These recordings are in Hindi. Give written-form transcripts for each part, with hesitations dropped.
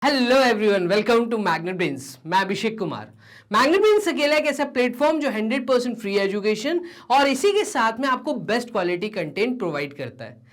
Hello everyone, welcome to Magnet Brains. मैं अभिषेक कुमार। मैग्नेट ब्रेन्स अकेला एक ऐसा प्लेटफॉर्म जो 100% फ्री एजुकेशन और इसी के साथ में आपको बेस्ट क्वालिटी कंटेंट प्रोवाइड करता है।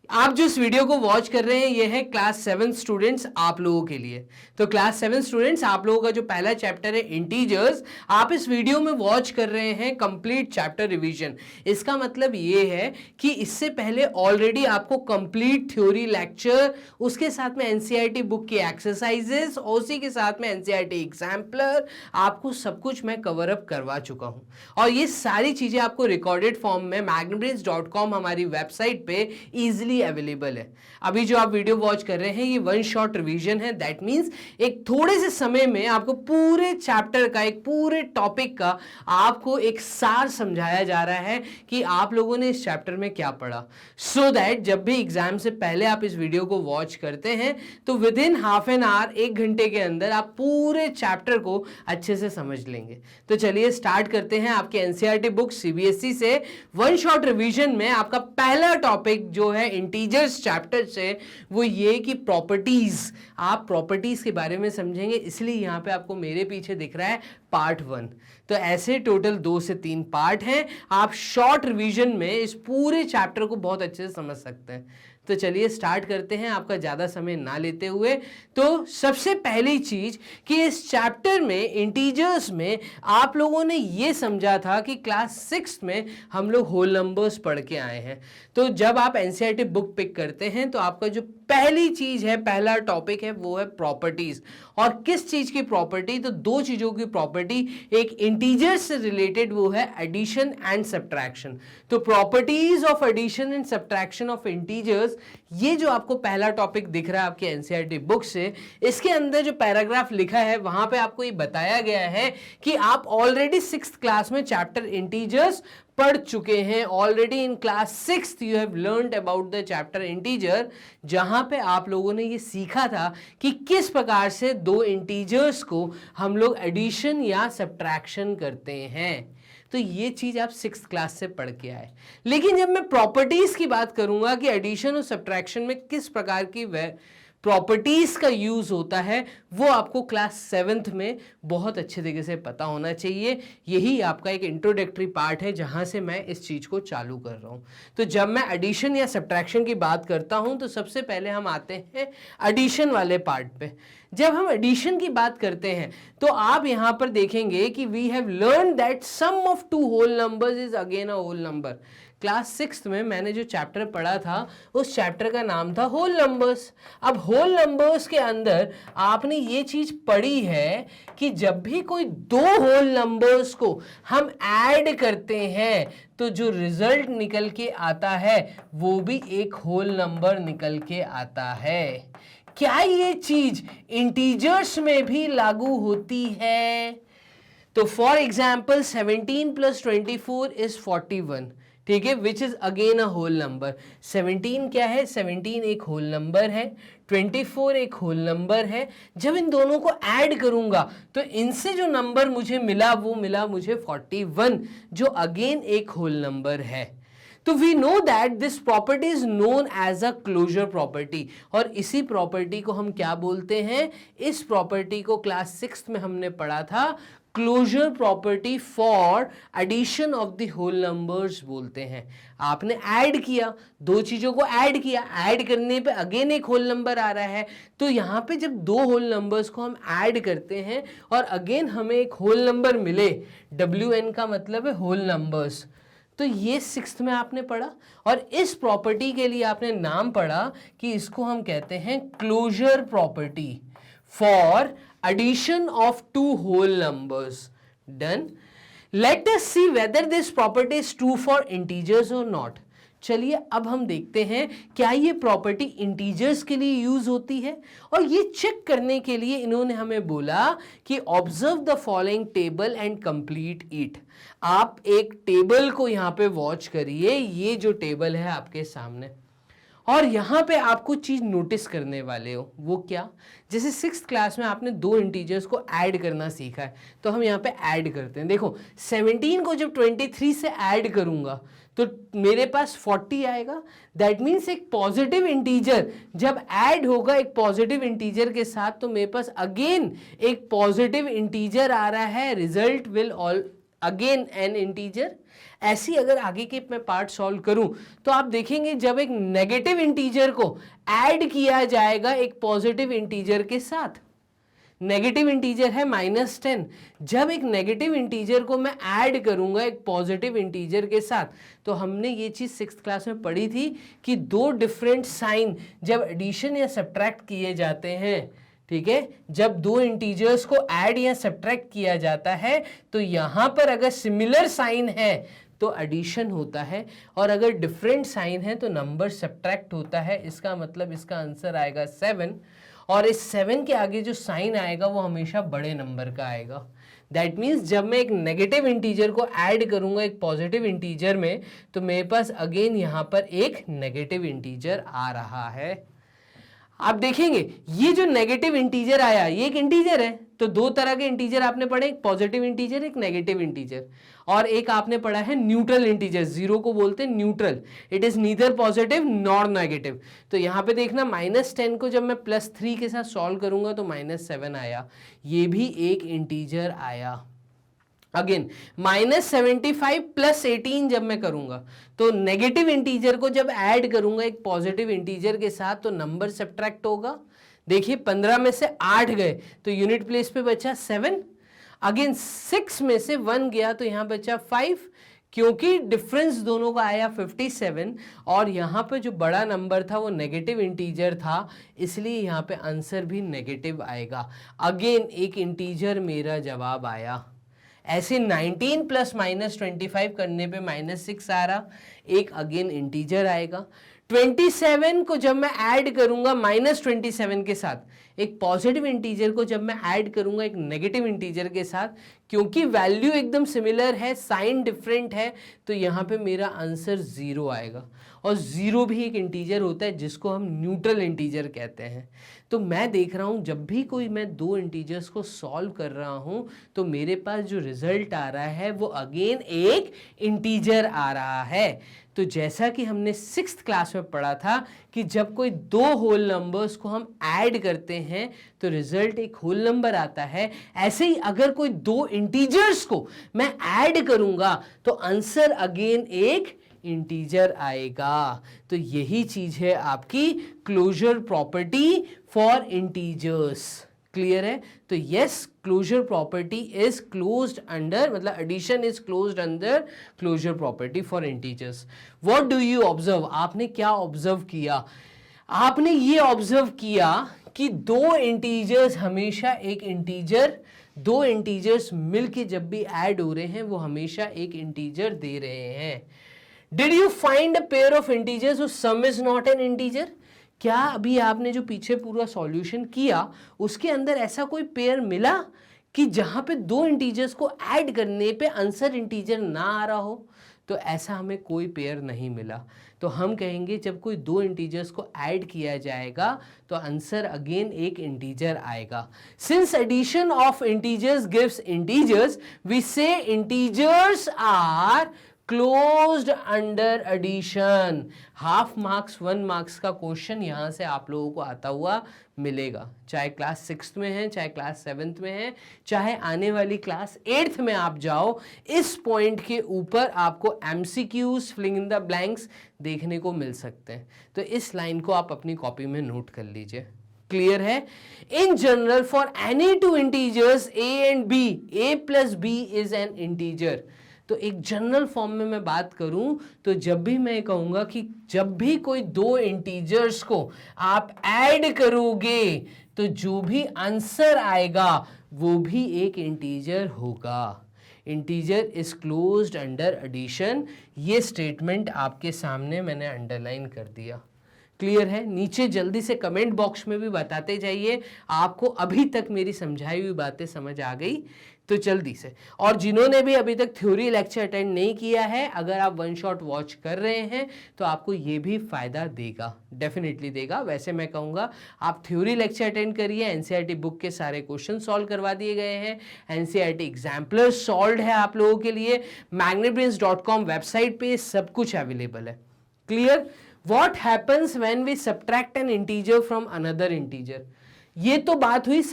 आप जो इस वीडियो को वॉच कर रहे हैं ये है क्लास 7 स्टूडेंट्स आप लोगों के लिए। तो क्लास 7 स्टूडेंट्स आप लोगों का जो पहला चैप्टर है इंटीजर्स, आप इस वीडियो में वॉच कर रहे हैं कंप्लीट चैप्टर रिवीजन। इसका मतलब ये है कि इससे पहले ऑलरेडी आपको कंप्लीट थ्योरी लेक्चर, उसके साथ में एनसीईआरटी बुक की एक्सरसाइजेस और उसी के साथ में एनसीईआरटी एग्जाम्पलर, आपको सब कुछ मैं कवर अप करवा चुका हूं। और ये सारी चीजें आपको रिकॉर्डेड फॉर्म में magnetbrains.com हमारी वेबसाइट पे इजिली अवेलेबल है। अभी जो आप वीडियो वॉच कर रहे हैं ये वन शॉट रिवीजन है। दैट मींस एक थोड़े से समय में आपको पूरे चैप्टर का, एक पूरे टॉपिक का आपको एक सार समझाया जा रहा है कि आप लोगों ने इस चैप्टर में क्या पढ़ा, सो दैट जब भी एग्जाम से पहले आप इस वीडियो को वॉच करते हैं तो with in half an hour, 1 घंटे के अंदर आप पूरे चैप्टर को अच्छे से समझ लेंगे। तो चलिए स्टार्ट करते हैं। आपके एनसीईआरटी बुक सीबीएसई से वन शॉट रिवीजन में आपका पहला टॉपिक जो है इंटीजर्स चैप्टर से, वो ये कि प्रॉपर्टीज। आप प्रॉपर्टीज के बारे में समझेंगे, इसलिए यहां पे आपको मेरे पीछे दिख रहा है पार्ट 1। तो ऐसे टोटल 2 से 3 पार्ट हैं। आप शॉर्ट रिवीजन में इस पूरे चैप्टर को बहुत अच्छे से समझ सकते हैं। तो चलिए स्टार्ट करते हैं आपका ज़्यादा समय ना लेते हुए। तो सबसे पहली चीज कि इस चैप्टर में इंटीजर्स में आप लोगों ने ये समझा था कि क्लास 6 में हम लोग होल नंबर्स पढ़ के आए हैं। तो जब आप एनसीईआरटी बुक पिक करते हैं तो आपका जो पहली चीज है, पहला टॉपिक है, वो है प्रॉपर्टीज। और किस चीज की प्रॉपर्टी? तो 2 चीजों की प्रॉपर्टी। एक इंटीजर्स से रिलेटेड, वो है एडिशन एंड सब्ट्रैक्शन। तो properties of addition and subtraction of integers, ये जो आपको पहला टॉपिक दिख रहा है आपके एनसीईआरटी बुक से, इसके अंदर जो पैराग्राफ लिखा है वहां पे आपको ये बताया गया है कि आप ऑलरेडी 6th क्लास में चैप्टर इंटीजर्स पढ़ चुके हैं। Already in class 6th you have learned about the chapter integer, जहां पे आप लोगों ने ये सीखा था कि किस प्रकार से 2 इंटीजर्स को हम लोग एडिशन या सब्ट्रैक्शन करते हैं। तो ये चीज आप 6th क्लास से पढ़ के आए। लेकिन जब मैं प्रॉपर्टीज की बात करूंगा कि एडिशन और सब्ट्रैक्शन में किस प्रकार की प्रॉपर्टीज का यूज होता है, वो आपको क्लास 7th में बहुत अच्छे तरीके से पता होना चाहिए। यही आपका एक इंट्रोडक्टरी पार्ट है जहां से मैं इस चीज को चालू कर रहा हूं। तो जब मैं एडिशन या सब्ट्रैक्शन की बात करता हूं तो सबसे पहले हम आते हैं एडिशन वाले पार्ट पे। जब हम एडिशन की बात करते हैं तो आप यहां पर देखेंगे कि we have learn that sum of 2 whole numbers is again a whole number. Class 6th में मैंने जो चैप्टर पढ़ा था उस चैप्टर का नाम था होल नंबर्स। अब होल नंबर्स के अंदर आपने ये चीज पढ़ी है कि जब भी कोई 2 होल नंबर्स को हम ऐड करते हैं तो जो रिजल्ट निकल के आता है वो भी एक होल नंबर निकल के आता है। क्या ये चीज इंटीजर्स में भी लागू होती है? तो फॉर एग्जाम्पल 17 + 24 इज 41, ठीक है, which is again a whole number. 17 क्या है? 17 एक होल नंबर है, 24 एक होल नंबर है। जब इन दोनों को ऐड करूंगा तो इनसे जो नंबर मुझे मिला वो मिला मुझे 41, जो अगेन एक होल नंबर है। तो we know that this property is known as a closure property. और इसी प्रॉपर्टी को हम क्या बोलते हैं? इस प्रॉपर्टी को क्लास 6th में हमने पढ़ा था closure property for addition of the whole numbers बोलते हैं। आपने ऐड किया, 2 चीजों को ऐड किया, ऐड करने पे अगेन एक होल नंबर आ रहा है। तो यहां पे जब 2 होल नंबर्स को हम ऐड करते हैं और अगेन हमें एक होल नंबर मिले, WN का मतलब है होल नंबर्स, तो ये 6th में आपने पढ़ा। और इस प्रॉपर्टी के लिए आपने नाम पढ़ा कि इसको हम कहते हैं closure property for addition of 2 whole numbers. Done. Let us see whether this property is true for integers or not. चलिए अब हम देखते हैं क्या ये प्रॉपर्टी इंटीजर्स के लिए यूज होती है। और ये चेक करने के लिए इन्होंने हमें बोला कि observe the following table and complete it. आप एक टेबल को यहां पे वॉच करिए, ये जो टेबल है आपके सामने, और यहाँ पे आप कुछ चीज नोटिस करने वाले हो, वो क्या, जैसे 6th क्लास में आपने दो इंटीजर्स को ऐड करना सीखा है, तो हम यहाँ पे ऐड करते हैं। देखो 17 को जब 23 से ऐड करूंगा तो मेरे पास 40 आएगा। दैट मीन्स एक पॉजिटिव इंटीजर जब ऐड होगा एक पॉजिटिव इंटीजर के साथ, तो मेरे पास अगेन एक पॉजिटिव इंटीजर आ रहा है, result will all again an integer. ऐसी अगर आगे के मैं पार्ट सॉल्व करूं तो आप देखेंगे जब एक नेगेटिव इंटीजर को ऐड किया जाएगा एक पॉजिटिव इंटीजर के साथ, नेगेटिव इंटीजर है -10, जब एक नेगेटिव इंटीजर को मैं ऐड करूंगा एक पॉजिटिव इंटीजर के साथ, तो हमने ये चीज 6th क्लास में पढ़ी थी कि दो डिफरेंट साइन जब एडिशन या सब्ट्रैक्ट किए जाते हैं, ठीक है, जब दो इंटीजर्स को ऐड या सब्ट्रैक्ट किया जाता है तो यहां पर अगर सिमिलर साइन है तो एडिशन होता है, और अगर डिफरेंट साइन है तो नंबर सब्ट्रैक्ट होता है। इसका मतलब इसका आंसर आएगा 7, और इस 7 के आगे जो साइन आएगा वो हमेशा बड़े नंबर का आएगा। दैट मीन्स जब मैं एक नेगेटिव इंटीजर को ऐड करूंगा एक पॉजिटिव इंटीजर में, तो मेरे पास अगेन यहां पर एक नेगेटिव इंटीजर आ रहा है। आप देखेंगे ये जो नेगेटिव इंटीजर आया ये एक इंटीजर है, तो दो तरह के इंटीजर आपने पढ़े, एक पॉजिटिव इंटीजर एक नेगेटिव इंटीजर, और एक आपने पढ़ा है न्यूट्रल इंटीजर, जीरो को बोलते हैं neutral, it is neither positive nor negative. तो यहां पे देखना -10 को जब मैं +3 के साथ सॉल्व करूंगा तो -7 आया, ये भी एक इंटीजर आया। अगेन -75 + 18 जब मैं करूंगा तो नेगेटिव इंटीजर को जब ऐड करूंगा एक पॉजिटिव इंटीजर के साथ तो नंबर सब्ट्रैक्ट होगा। देखिए 15 में से 8 गए तो यूनिट प्लेस पे बचा 7, अगेन 6 में से 1 गया तो यहां बचा 5, क्योंकि डिफरेंस दोनों का आया 57 और यहां पे जो बड़ा नंबर था वो नेगेटिव इंटीजर था, इसलिए यहां पे आंसर भी नेगेटिव आएगा। अगेन एक इंटीजर मेरा जवाब आया। ऐसे 19 + -25 करने पे -6 आ रहा, एक अगेन इंटीजर आएगा। 27 को जब मैं ऐड करूंगा -27 के साथ एक पॉजिटिव इंटीजर को जब मैं ऐड करूंगा एक नेगेटिव इंटीजर के साथ, क्योंकि वैल्यू एकदम सिमिलर है साइन डिफरेंट है, तो यहाँ पे मेरा आंसर 0 आएगा। और 0 भी एक इंटीजर होता है जिसको हम न्यूट्रल इंटीजर कहते हैं। तो मैं देख रहा हूँ जब भी कोई मैं दो इंटीजर्स को सॉल्व कर रहा हूँ तो मेरे पास जो रिजल्ट आ रहा है वो अगेन एक इंटीजर आ रहा है। तो जैसा कि हमने 6th क्लास में पढ़ा था कि जब कोई दो होल नंबर्स को हम ऐड करते हैं तो रिजल्ट एक होल नंबर आता है, ऐसे ही अगर कोई दो इंटीजर्स को मैं ऐड करूंगा तो आंसर अगेन एक इंटीजर आएगा। तो यही चीज है आपकी closure property for integers. Clear है? तो yes, closure property is closed under, मतलब addition is closed under closure property for integers. What do you observe? आपने क्या ऑब्जर्व किया? आपने ये ऑब्जर्व किया कि दो इंटीजर्स हमेशा एक इंटीजर, दो इंटीजर्स मिलके जब भी ऐड हो रहे हैं वो हमेशा एक इंटीजर दे रहे हैं। Did you find a pair of integers whose sum is not an integer? क्या अभी आपने जो पीछे पूरा सॉल्यूशन किया उसके अंदर ऐसा कोई पेयर मिला कि जहां पे दो इंटीजर्स को ऐड करने पे आंसर इंटीजर ना आ रहा हो? तो ऐसा हमें कोई पेयर नहीं मिला। तो हम कहेंगे जब कोई दो इंटीजर्स को ऐड किया जाएगा तो आंसर अगेन एक इंटीजर आएगा। Since addition of integers gives integers, we say integers are closed under addition. Half marks 1 marks का क्वेश्चन यहां से आप लोगों को आता हुआ मिलेगा, चाहे क्लास 6th में है, चाहे क्लास 7th में है, चाहे आने वाली क्लास 8th में आप जाओ, इस पॉइंट के ऊपर आपको MCQs filling in the blanks देखने को मिल सकते हैं। तो इस लाइन को आप अपनी कॉपी में नोट कर लीजिए। क्लियर है? In general for any two integers A and B, A + B is an integer. तो एक जनरल फॉर्म में मैं बात करूं तो जब भी मैं कहूंगा कि जब भी कोई दो इंटीजर्स को आप ऐड करोगे तो जो भी आंसर आएगा वो भी एक इंटीजर होगा। Integer is closed under addition. ये स्टेटमेंट आपके सामने मैंने अंडरलाइन कर दिया। क्लियर है? नीचे जल्दी से कमेंट बॉक्स में भी बताते जाइए आपको अभी तक मेरी समझाई हुई बातें समझ आ गई तो जल्दी से। और जिन्होंने भी अभी तक थ्योरी लेक्चर अटेंड नहीं किया है, अगर आप वन शॉट वॉच कर रहे हैं तो आपको ये भी फायदा देगा, डेफिनेटली देगा। वैसे मैं कहूँगा आप थ्योरी लेक्चर अटेंड करिए, एनसीईआरटी बुक के सारे क्वेश्चन सॉल्व करवा दिए गए हैं, एनसीईआरटी एग्जाम्पलर सॉल्व है आप लोगों के लिए, magnetbrains.com वेबसाइट पे सब कुछ अवेलेबल है। Clear? What happens when we subtract an integer from another integer? ये तो बात हुई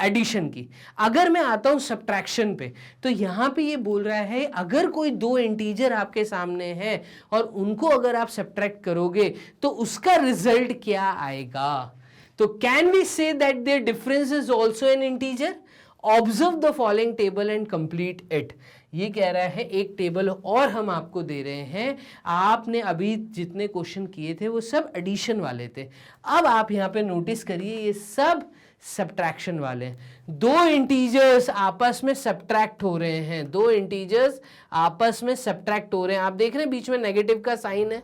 एडिशन की। अगर मैं आता हूं सब्ट्रैक्शन पे, तो यहां पे ये बोल रहा है अगर कोई दो इंटीजर आपके सामने है और उनको अगर आप सब्ट्रैक्ट करोगे तो उसका रिजल्ट क्या आएगा। तो can we say that their difference is also an integer? Observe the following table and complete it. ये कह रहा है एक टेबल और हम आपको दे रहे हैं, आपने अभी जितने क्वेश्चन किए थे वो सब एडिशन वाले थे, अब आप यहाँ पे नोटिस करिए ये सब सब्ट्रैक्शन वाले हैं। दो इंटीजर्स आपस में सब्ट्रैक्ट हो रहे हैं, दो इंटीजर्स आपस में सब्ट्रैक्ट हो रहे हैं। आप देख रहे हैं बीच में नेगेटिव का साइन है,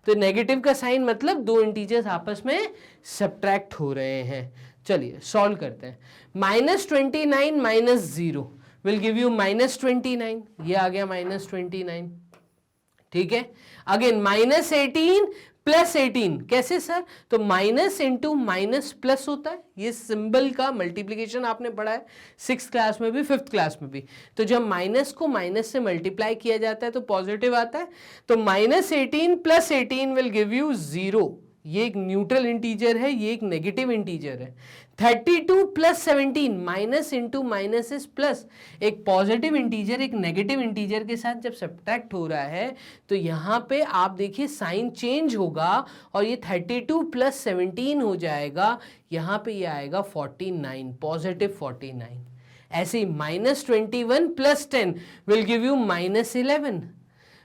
तो नेगेटिव का साइन मतलब दो इंटीजर्स आपस में सब्ट्रैक्ट हो रहे हैं। चलिए सॉल्व करते हैं। -29 माइनस 0 विल गिव यू -29, ये आ गया -29। ठीक है, अगेन -18 प्लस 18, कैसे सर? तो माइनस इंटू माइनस प्लस होता है, ये सिंबल का मल्टीप्लीकेशन आपने पढ़ा है 6th क्लास में भी 5th क्लास में भी। तो जब माइनस को माइनस से मल्टीप्लाई किया जाता है तो पॉजिटिव आता है। तो -18 प्लस 18 विल गिव यू 0। ये एक न्यूट्रल इंटीजर है, ये एक नेगेटिव इंटीजर है। 32 plus 17, minus into minus is plus. एक पॉजिटिव इंटीजर एक नेगेटिव इंटीजर के साथ जब सब्ट्रैक्ट हो रहा है तो यहाँ पे आप देखिए साइन चेंज होगा और ये 32 प्लस 17 हो जाएगा, यहाँ पे ये आएगा 49, पॉजिटिव 49। ऐसे ही -21 plus 10 will give you -11,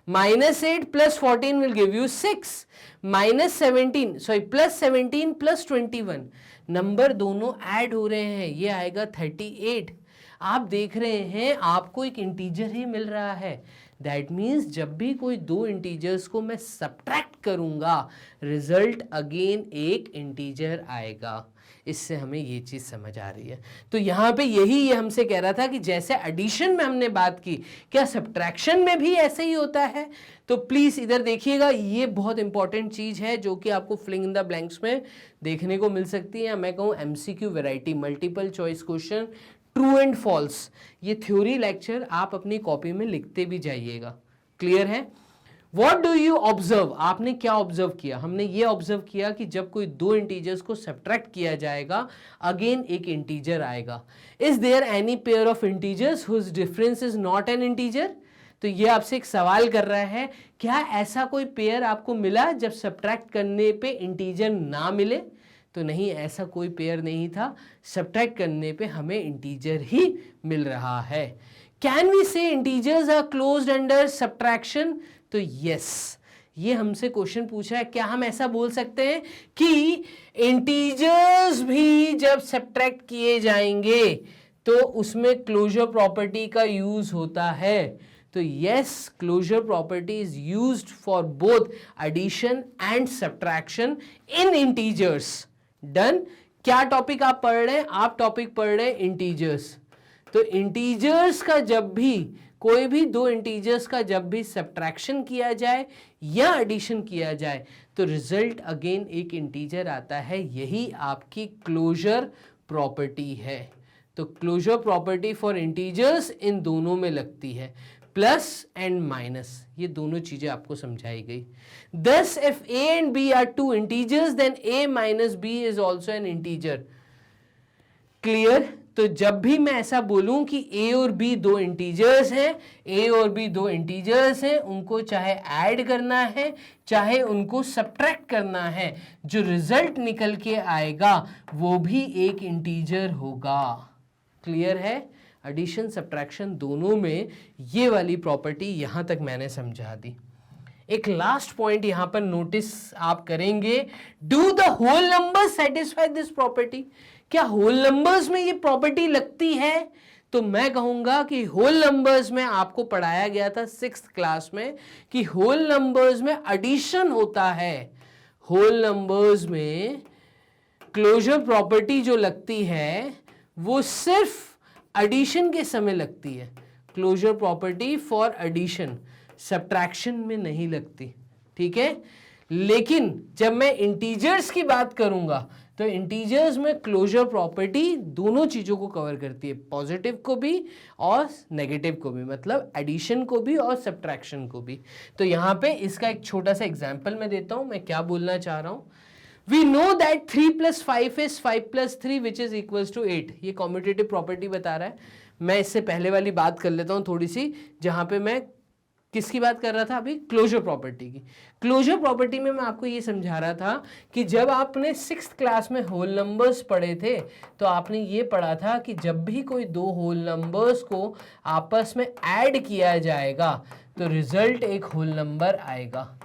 -8 plus 14 will give you 6, plus 17 plus 21, number दोनों ऐड हो रहे हैं, ये आएगा 38। आप देख रहे हैं आपको एक इंटीजर ही मिल रहा है। दैट मीन्स जब भी कोई दो इंटीजर्स को मैं सब्ट्रैक्ट करूंगा रिजल्ट अगेन एक इंटीजर आएगा। इससे हमें ये चीज़ समझ आ रही है। तो यहाँ पे यही ये हमसे कह रहा था कि जैसे एडिशन में हमने बात की, क्या सब्ट्रैक्शन में भी ऐसे ही होता है? तो प्लीज़ इधर देखिएगा, ये बहुत इंपॉर्टेंट चीज़ है जो कि आपको फिलिंग इन द ब्लैंक्स में देखने को मिल सकती है, या मैं कहूँ MCQ variety, multiple choice question, true and false. ये थ्योरी लेक्चर आप अपनी कॉपी में लिखते भी जाइएगा। क्लियर है? What do you observe? आपने क्या ऑब्जर्व किया? हमने ये ऑब्जर्व किया कि जब कोई दो इंटीजर्स को सब्ट्रैक्ट किया जाएगा अगेन एक इंटीजर आएगा। Is there any pair of integers whose difference is not an integer? तो ये आपसे एक सवाल कर रहा है, क्या ऐसा कोई पेयर आपको मिला जब सब्ट्रैक्ट करने पे इंटीजर ना मिले? तो नहीं, ऐसा कोई पेयर नहीं था, सब्ट्रैक्ट करने पे हमें इंटीजर ही मिल रहा है। Can we say integers are closed under subtraction? तो यस, ये हमसे क्वेश्चन पूछा है, क्या हम ऐसा बोल सकते हैं कि इंटीजर्स भी जब सब्ट्रैक्ट किए जाएंगे तो उसमें क्लोजर प्रॉपर्टी का यूज होता है? तो yes, closure property is used for both addition and subtraction in integers. Done? क्या टॉपिक आप पढ़ रहे हैं? आप टॉपिक पढ़ रहे हैं इंटीजर्स। तो इंटीजर्स का जब भी कोई भी दो इंटीजर्स का जब भी सब्ट्रैक्शन किया जाए या एडिशन किया जाए तो रिजल्ट अगेन एक इंटीजर आता है, यही आपकी क्लोजर प्रॉपर्टी है। तो क्लोजर प्रॉपर्टी फॉर इंटीजर्स इन दोनों में लगती है, प्लस एंड माइनस, ये दोनों चीजें आपको समझाई गई। Thus if a and b are two integers then a minus b is also an integer। Clear? तो जब भी मैं ऐसा बोलूं कि a और b दो इंटीजर्स हैं, a और b दो इंटीजर्स हैं, उनको चाहे ऐड करना है चाहे उनको सब्ट्रैक्ट करना है, जो रिजल्ट निकल के आएगा वो भी एक इंटीजर होगा। क्लियर है? एडिशन सब्ट्रैक्शन दोनों में ये वाली प्रॉपर्टी यहां तक मैंने समझा दी। एक लास्ट पॉइंट यहां पर नोटिस आप करेंगे, do the whole number satisfy this property? क्या होल नंबर्स में ये प्रॉपर्टी लगती है? तो मैं कहूंगा कि होल नंबर्स में आपको पढ़ाया गया था 6th क्लास में कि होल नंबर्स में एडिशन होता है। होल नंबर्स में क्लोजर प्रॉपर्टी जो लगती है वो सिर्फ एडिशन के समय लगती है। Closure property for addition, subtraction में नहीं लगती, ठीक है। लेकिन जब मैं इंटीजर्स की बात करूंगा तो इंटीजर्स में क्लोजर प्रॉपर्टी दोनों चीजों को कवर करती है, पॉजिटिव को भी और नेगेटिव को भी, मतलब एडिशन को भी और सब्ट्रैक्शन को भी। तो यहां पे इसका एक छोटा सा एग्जांपल मैं देता हूं, मैं क्या बोलना चाह रहा हूं। We know that 3 plus 5 is 5 plus 3 which is equals to 8। ये कॉम्यूटेटिव प्रॉपर्टी बता रहा है। मैं इससे पहले वाली बात कर लेता हूं थोड़ी सी, जहां पे मैं किसकी बात कर रहा था अभी, क्लोजर प्रॉपर्टी की। क्लोजर प्रॉपर्टी में मैं आपको ये समझा रहा था कि जब आपने 6th क्लास में होल नंबर्स पढ़े थे तो आपने ये पढ़ा था कि जब भी कोई दो होल नंबर्स को आपस में ऐड किया जाएगा तो रिजल्ट एक होल नंबर आएगा।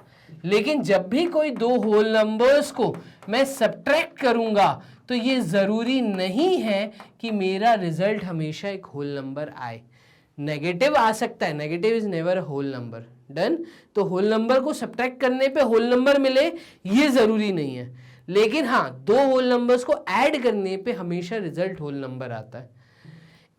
लेकिन जब भी कोई दो होल नंबर्स को मैं सब्ट्रैक्ट करूंगा तो ये जरूरी नहीं है कि मेरा रिजल्ट हमेशा एक होल नंबर आए। नेगेटिव आ सकता है, negative is never whole number, done. तो होल नंबर को सब्ट्रैक्ट करने पे होल नंबर मिले ये जरूरी नहीं है, लेकिन हाँ दो होल नंबर्स को ऐड करने पे हमेशा रिजल्ट होल नंबर आता है।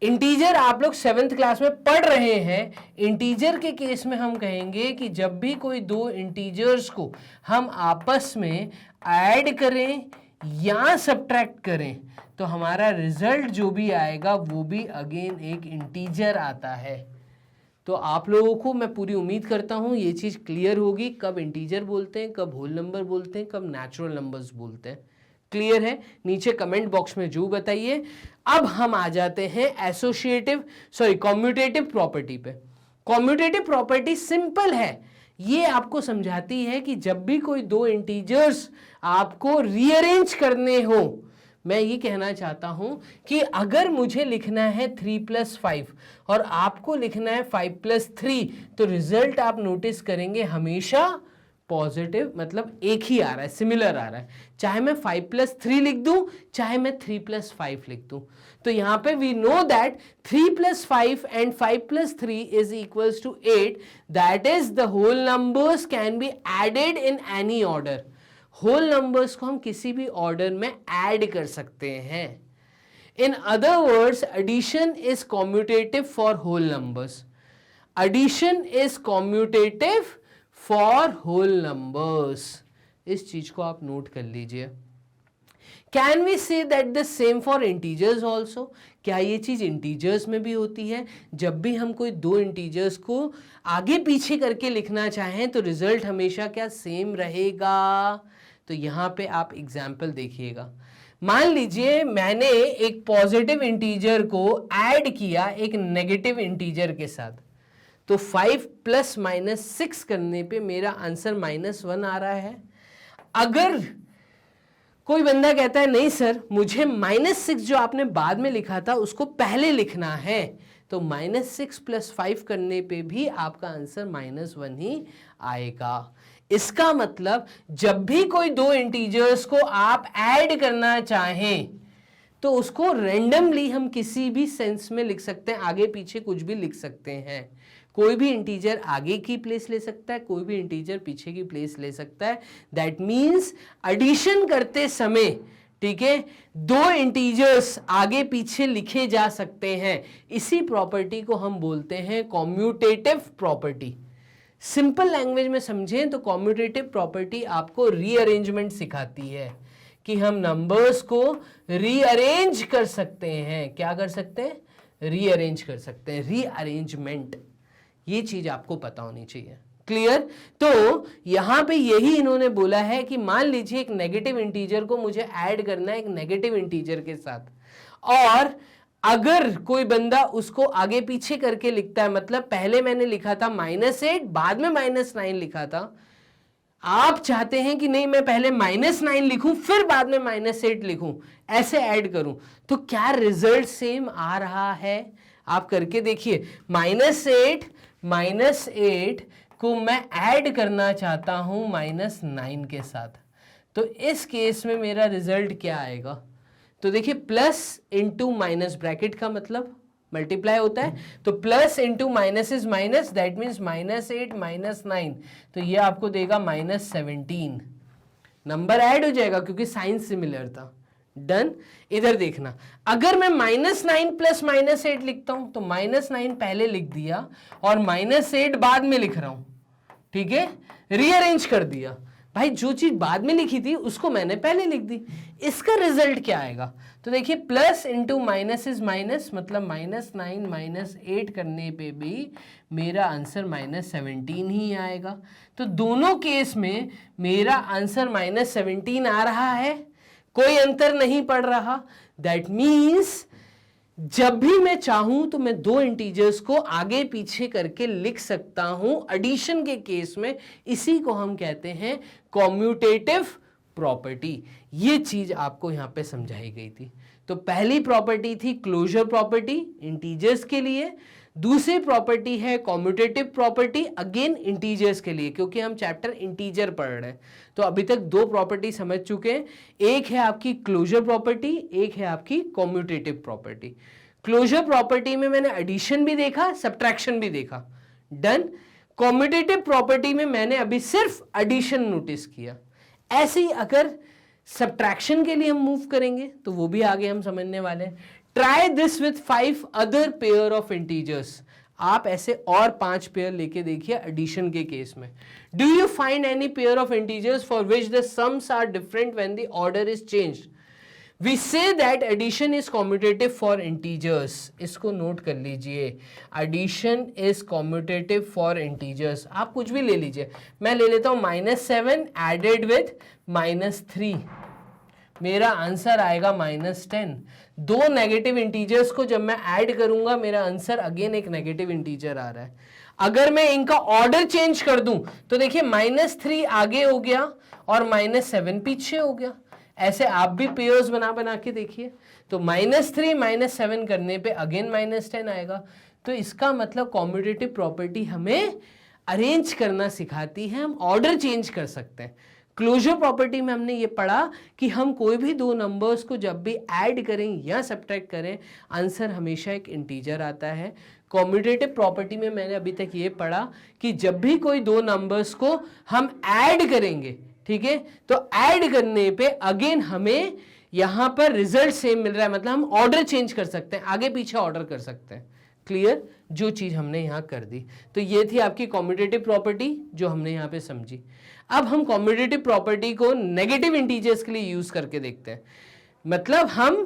इंटीजर आप लोग 7th क्लास में पढ़ रहे हैं। इंटीजर के केस में हम कहेंगे कि जब भी कोई दो इंटीजर्स को हम आपस में ऐड करें या सब्ट्रैक्ट करें तो हमारा रिजल्ट जो भी आएगा वो भी अगेन एक इंटीजर आता है। तो आप लोगों को मैं पूरी उम्मीद करता हूं ये चीज क्लियर होगी, कब इंटीजर बोलते हैं, कब होल नंबर बोलते हैं, कब नेचुरल नंबर्स बोलते हैं। क्लियर है? नीचे कमेंट बॉक्स में जरूर बताइए। अब हम आ जाते हैं कॉम्यूटेटिव प्रॉपर्टी पे। कॉम्यूटेटिव प्रॉपर्टी सिंपल है, ये आपको समझाती है कि जब भी कोई दो इंटीजर्स आपको रीअरेंज करने हो, मैं ये कहना चाहता हूं कि अगर मुझे लिखना है 3 + 5 और आपको लिखना है 5 + 3, तो रिजल्ट आप नोटिस करेंगे हमेशा पॉजिटिव, मतलब एक ही आ रहा है, सिमिलर आ रहा है। चाहे मैं 5 + 3 लिख दूं, चाहे मैं 3 + 5 लिख दूं। तो यहां पे we know that 3 + 5 and 5 + 3 is equals to 8। That is the whole numbers can be added in any order. Whole numbers को हम किसी भी ऑर्डर में ऐड कर सकते हैं। In other words, addition is commutative for whole numbers. Addition is commutative for whole numbers. इस चीज को आप नोट कर लीजिए। Can we say that the same for integers also? क्या ये चीज इंटीजर्स में भी होती है? जब भी हम कोई दो इंटीजर्स को आगे पीछे करके लिखना चाहें तो रिजल्ट हमेशा क्या सेम रहेगा? तो यहां पे आप एग्जाम्पल देखिएगा। मान लीजिए मैंने एक पॉजिटिव इंटीजर को ऐड किया एक नेगेटिव इंटीजर के साथ, तो 5 ± 6 करने पे मेरा आंसर -1 आ रहा है। अगर कोई बंदा कहता है नहीं सर मुझे -6 जो आपने बाद में लिखा था उसको पहले लिखना है, तो -6 + 5 करने पे भी आपका आंसर -1 ही आएगा। इसका मतलब जब भी कोई दो इंटीजर्स को आप ऐड करना चाहें तो उसको रैंडमली हम किसी भी सेंस में लिख सकते हैं, आगे पीछे कुछ भी लिख सकते हैं। कोई भी इंटीजर आगे की प्लेस ले सकता है, कोई भी इंटीजर पीछे की प्लेस ले सकता है। दैट मीन्स एडिशन करते समय, ठीक है, दो इंटीजर्स आगे पीछे लिखे जा सकते हैं। इसी प्रॉपर्टी को हम बोलते हैं कॉम्यूटेटिव प्रॉपर्टी। सिंपल लैंग्वेज में समझें तो कॉम्यूटेटिव प्रॉपर्टी आपको रीअरेंजमेंट सिखाती है कि हम नंबर्स को रीअरेंज कर सकते हैं। क्या कर सकते हैं? रीअरेंज कर सकते हैं, रीअरेंजमेंट। ये चीज आपको पता होनी चाहिए। क्लियर? तो यहां पे यही इन्होंने बोला है कि मान लीजिए एक नेगेटिव इंटीजर को मुझे ऐड करना है एक नेगेटिव इंटीजर के साथ, और अगर कोई बंदा उसको आगे पीछे करके लिखता है, मतलब पहले मैंने लिखा था -8 बाद में -9 लिखा था, आप चाहते हैं कि नहीं मैं पहले -9 लिखूं फिर बाद में -8 लिखूं, ऐसे ऐड करूं, तो क्या रिजल्ट सेम आ रहा है? आप करके देखिए। -8 को मैं ऐड करना चाहता हूं -9 के साथ, तो इस केस में मेरा रिजल्ट क्या आएगा? तो देखिए प्लस इंटू माइनस, ब्रैकेट का मतलब मल्टीप्लाई होता है, तो plus into minus is minus, that means -8 -9, तो ये आपको देगा -17। नंबर ऐड हो जाएगा क्योंकि साइन सिमिलर था। डन। इधर देखना, अगर मैं -9 प्लस -8 लिखता हूं तो -9 पहले लिख दिया और -8 बाद में लिख रहा हूं, ठीक है, रीअरेंज कर दिया। भाई जो चीज बाद में लिखी थी उसको मैंने पहले लिख दी। इसका रिजल्ट क्या आएगा? तो देखिए plus into minus is minus, मतलब -9 -8 करने पे भी मेरा आंसर -17 ही आएगा। तो दोनों केस में मेरा आंसर -17 आ रहा है, कोई अंतर नहीं पड़ रहा। दैट मीन्स जब भी मैं चाहूं तो मैं दो इंटीजर्स को आगे पीछे करके लिख सकता हूं एडिशन के केस में। इसी को हम कहते हैं कॉम्यूटेटिव प्रॉपर्टी। ये चीज आपको यहां पे समझाई गई थी। तो पहली प्रॉपर्टी थी क्लोजर प्रॉपर्टी इंटीजर्स के लिए, दूसरी प्रॉपर्टी है कॉम्यूटेटिव प्रॉपर्टी अगेन इंटीजर्स के लिए, क्योंकि हम चैप्टर इंटीजर पढ़ रहे हैं। तो अभी तक दो प्रॉपर्टी समझ चुके हैं, एक है आपकी क्लोजर प्रॉपर्टी, एक है आपकी कॉम्यूटेटिव प्रॉपर्टी। क्लोजर प्रॉपर्टी में मैंने एडिशन भी देखा, सब्ट्रैक्शन भी देखा। डन। कॉम्यूटेटिव प्रॉपर्टी में मैंने अभी सिर्फ एडिशन नोटिस किया। ऐसे ही अगर सब्ट्रैक्शन के लिए हम मूव करेंगे तो वो भी आगे हम समझने वाले हैं। Try this with 5 other pair of integers. आप ऐसे और 5 पेयर लेके देखिए एडिशन के केस में। Do you find any pair of integers for which the sums are different when the order is changed? We say that addition is commutative for integers. इसको नोट कर लीजिए, addition is commutative for integers. आप कुछ भी ले लीजिए, मैं ले लेता हूं -7 एडेड विथ -3, मेरा आंसर आएगा -10। दो नेगेटिव इंटीजर्स को जब मैं ऐड करूंगा मेरा आंसर अगेन एक नेगेटिव इंटीजर आ रहा है। अगर मैं इनका ऑर्डर चेंज कर दूं तो देखिए -3 आगे हो गया और -7 पीछे हो गया। ऐसे आप भी पेयर्स बना बना के देखिए। तो -3 -7 करने पे अगेन -10 आएगा। तो इसका मतलब कॉम्यूटेटिव प्रॉपर्टी हमें अरेंज करना सिखाती है, हम ऑर्डर चेंज कर सकते हैं। क्लोजर प्रॉपर्टी में हमने ये पढ़ा कि हम कोई भी दो नंबर्स को जब भी ऐड करें या सब्ट्रैक्ट करें आंसर हमेशा एक इंटीजर आता है। कॉम्यूटेटिव प्रॉपर्टी में मैंने अभी तक ये पढ़ा कि जब भी कोई दो नंबर्स को हम ऐड करेंगे, ठीक है, तो ऐड करने पे अगेन हमें यहां पर रिजल्ट सेम मिल रहा है, मतलब हम ऑर्डर चेंज कर सकते हैं, आगे पीछे ऑर्डर कर सकते हैं। क्लियर? जो चीज हमने यहां कर दी। तो ये थी आपकी कॉम्यूटेटिव प्रॉपर्टी जो हमने यहां पे समझी। अब हम कॉम्यूटेटिव प्रॉपर्टी को नेगेटिव इंटीजर्स के लिए यूज करके देखते हैं। मतलब हम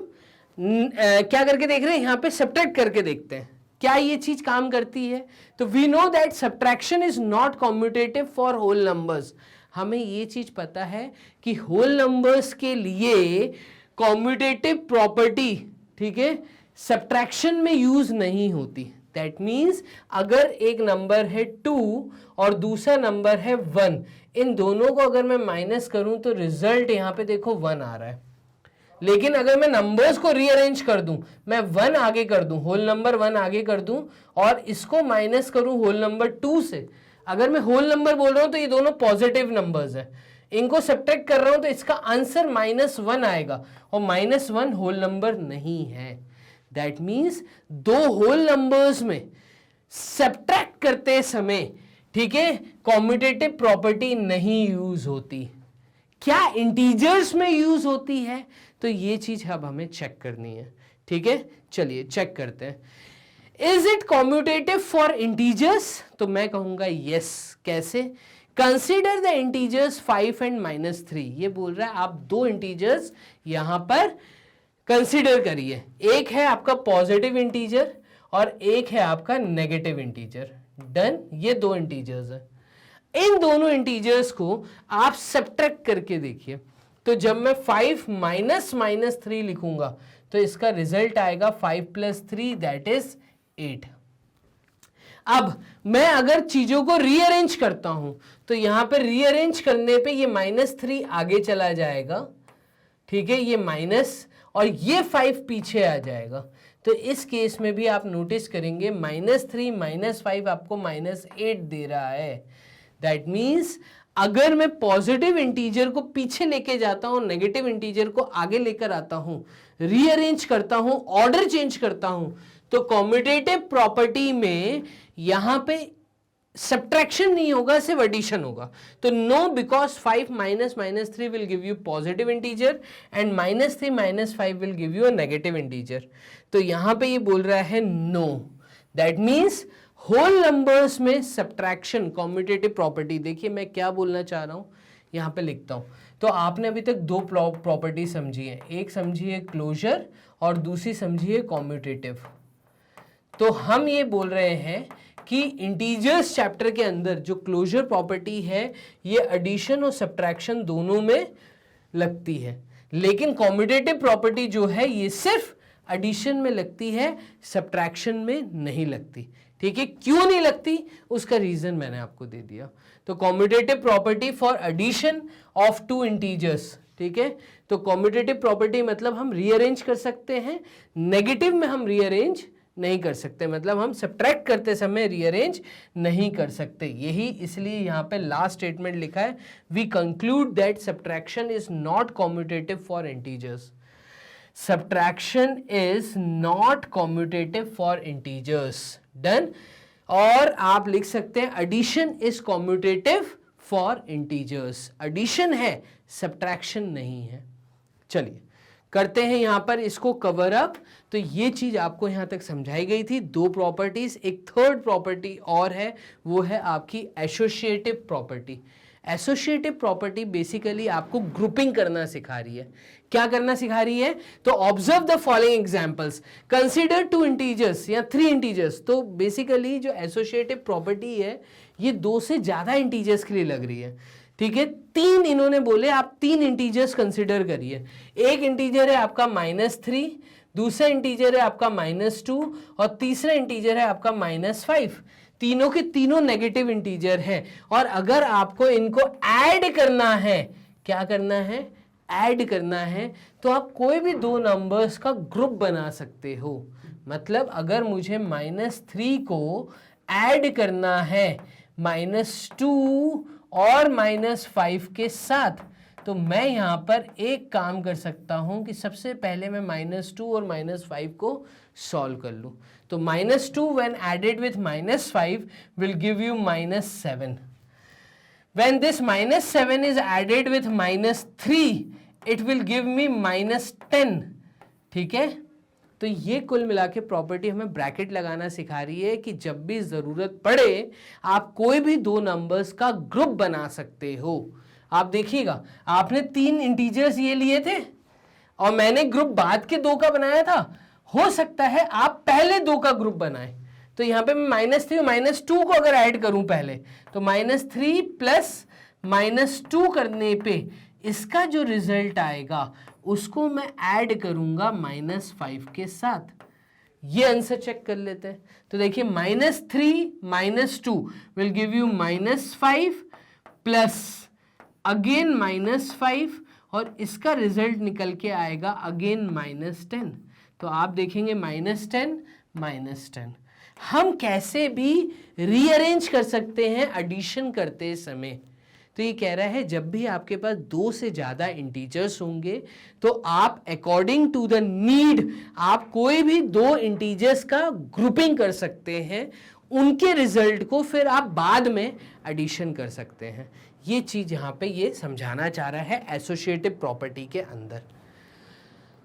क्या करके देख रहे हैं, यहां पे सब्ट्रैक्ट करके देखते हैं क्या ये चीज काम करती है। तो we know that subtraction is not commutative for whole numbers. हमें ये चीज पता है कि होल नंबर्स के लिए कॉम्यूटेटिव प्रॉपर्टी, ठीक है, सब्ट्रैक्शन में यूज नहीं होती। दैट मीन्स अगर एक नंबर है 2 और दूसरा नंबर है 1, इन दोनों को अगर मैं माइनस करूं तो रिजल्ट यहां पे देखो 1 आ रहा है। लेकिन अगर मैं नंबर्स को रीअरेंज कर दूं, मैं 1 आगे कर दूं, होल नंबर 1 आगे कर दूं और इसको माइनस करूं होल नंबर 2 से, अगर मैं होल नंबर बोल रहा हूं तो ये दोनों पॉजिटिव नंबर्स हैं, इनको सब्ट्रैक्ट कर रहा हूं तो इसका आंसर -1 आएगा और -1 होल नंबर नहीं है। दैट मीन्स दो होल नंबर्स में सब्ट्रैक्ट करते समय, ठीक है, कॉम्यूटेटिव प्रॉपर्टी नहीं यूज होती। क्या इंटीजर्स में यूज होती है? तो ये चीज अब हमें चेक करनी है। ठीक है, चलिए चेक करते हैं। Is it commutative for integers? तो मैं कहूंगा यस। कैसे? Consider the integers 5 and -3। ये बोल रहा है आप दो इंटीजर्स यहां पर कंसिडर करिए, एक है आपका पॉजिटिव इंटीजर और एक है आपका नेगेटिव इंटीजर। डन। ये दो इंटीजर्स है, इन दोनों इंटीजर्स को आप सब्ट्रैक्ट करके देखिए। तो जब मैं 5 - -3 लिखूंगा तो इसका रिजल्ट आएगा 5 + 3 दैट इज 8। अब मैं अगर चीजों को रीअरेंज करता हूं तो यहां पर रीअरेंज करने पे ये -3 आगे चला जाएगा, ठीक है, ये माइनस और ये 5 पीछे आ जाएगा। तो इस केस में भी आप नोटिस करेंगे -3 - 5 आपको -8 दे रहा है। दैट मीन्स अगर मैं पॉजिटिव इंटीजर को पीछे लेके जाता हूं, नेगेटिव इंटीजर को आगे लेकर आता हूं, रीअरेंज करता हूं, ऑर्डर चेंज करता हूं, तो कॉम्यूटेटिव प्रॉपर्टी में यहां पे सब्ट्रैक्शन नहीं होगा, सिर्फ एडिशन होगा। तो no, because 5 minus -3 will give you positive integer and -3 - 5 will give you a negative integer. तो यहां पे ये बोल रहा है no, that means whole numbers में सब्ट्रैक्शन कॉम्यूटेटिव प्रॉपर्टी। देखिए मैं क्या बोलना चाह रहा हूं, यहां पे लिखता हूं। तो आपने अभी तक दो प्रॉपर्टी समझी है, एक समझी है क्लोजर और दूसरी समझी है कॉम्यूटेटिव। तो हम ये बोल रहे हैं कि इंटीजर्स चैप्टर के अंदर जो क्लोजर प्रॉपर्टी है ये एडिशन और सब्ट्रैक्शन दोनों में लगती है, लेकिन कॉम्यूटेटिव प्रॉपर्टी जो है ये सिर्फ एडिशन में लगती है, सब्ट्रैक्शन में नहीं लगती। ठीक है, क्यों नहीं लगती उसका रीजन मैंने आपको दे दिया। तो commutative property for addition of two integers, ठीक है। तो कॉम्यूटेटिव प्रॉपर्टी मतलब हम रीअरेंज कर सकते हैं, नेगेटिव में हम रीअरेंज नहीं कर सकते, मतलब हम सब्ट्रैक्ट करते समय रीअरेंज नहीं कर सकते। यही इसलिए यहाँ पे लास्ट स्टेटमेंट लिखा है, we conclude that subtraction is not commutative for integers. Subtraction is not commutative for integers. Done. और आप लिख सकते हैं addition is commutative for integers. Addition है, सब्ट्रैक्शन नहीं है। चलिए करते हैं यहां पर इसको कवर अप। तो ये चीज आपको यहां तक समझाई गई थी, दो प्रॉपर्टीज। एक थर्ड प्रॉपर्टी और है, वो है आपकी associative property. Associative property basically आपको ग्रुपिंग करना सिखा रही है। क्या करना सिखा रही है? तो observe the following examples, consider 2 integers या 3 इंटीजर्स। तो बेसिकली जो एसोसिएटिव प्रॉपर्टी है ये 2 से ज्यादा इंटीजर्स के लिए लग रही है। ठीक है, 3 इन्होंने बोले, आप 3 इंटीजर्स कंसीडर करिए। एक इंटीजर है आपका -3, दूसरा इंटीजर है आपका -2 और तीसरा इंटीजर है आपका -5। तीनों के तीनों नेगेटिव इंटीजर हैं और अगर आपको इनको ऐड करना है, क्या करना है? ऐड करना है, तो आप कोई भी 2 नंबर्स का ग्रुप बना सकते हो। मतलब अगर मुझे -3 को ऐड करना है -2 और -5 के साथ, तो मैं यहां पर एक काम कर सकता हूं कि सबसे पहले मैं -2 और -5 को सॉल्व कर लूं। तो -2 when added with -5 will give you -7. When this -7 is added with -3 it will give me -10. ठीक है, तो ये कुल मिला के प्रॉपर्टी हमें ब्रैकेट लगाना सिखा रही है कि जब भी जरूरत पड़े आप कोई भी 2 नंबर्स का ग्रुप बना सकते हो। आप देखिएगा, आपने 3 इंटीजर्स ये लिए थे और मैंने ग्रुप बाद के 2 का बनाया था। हो सकता है आप पहले 2 का ग्रुप बनाएं। तो यहां पे मैं -3 और -2 को अगर ऐड करूं पहले, तो -3 प्लस -2 करने पे इसका जो रिजल्ट आएगा उसको मैं ऐड करूंगा -5 के साथ। ये आंसर चेक कर लेते हैं। तो देखिए -3 - 2 will give you -5 plus again -5 और इसका रिजल्ट निकल के आएगा अगेन -10। तो आप देखेंगे -10 हम कैसे भी रीअरेंज कर सकते हैं एडिशन करते समय। तो ये कह रहा है जब भी आपके पास 2 से ज्यादा इंटीजर्स होंगे तो आप अकॉर्डिंग टू द नीड आप कोई भी 2 इंटीजर्स का ग्रुपिंग कर सकते हैं, उनके रिजल्ट को फिर आप बाद में एडिशन कर सकते हैं। ये चीज यहां पे ये समझाना चाह रहा है एसोसिएटिव प्रॉपर्टी के अंदर।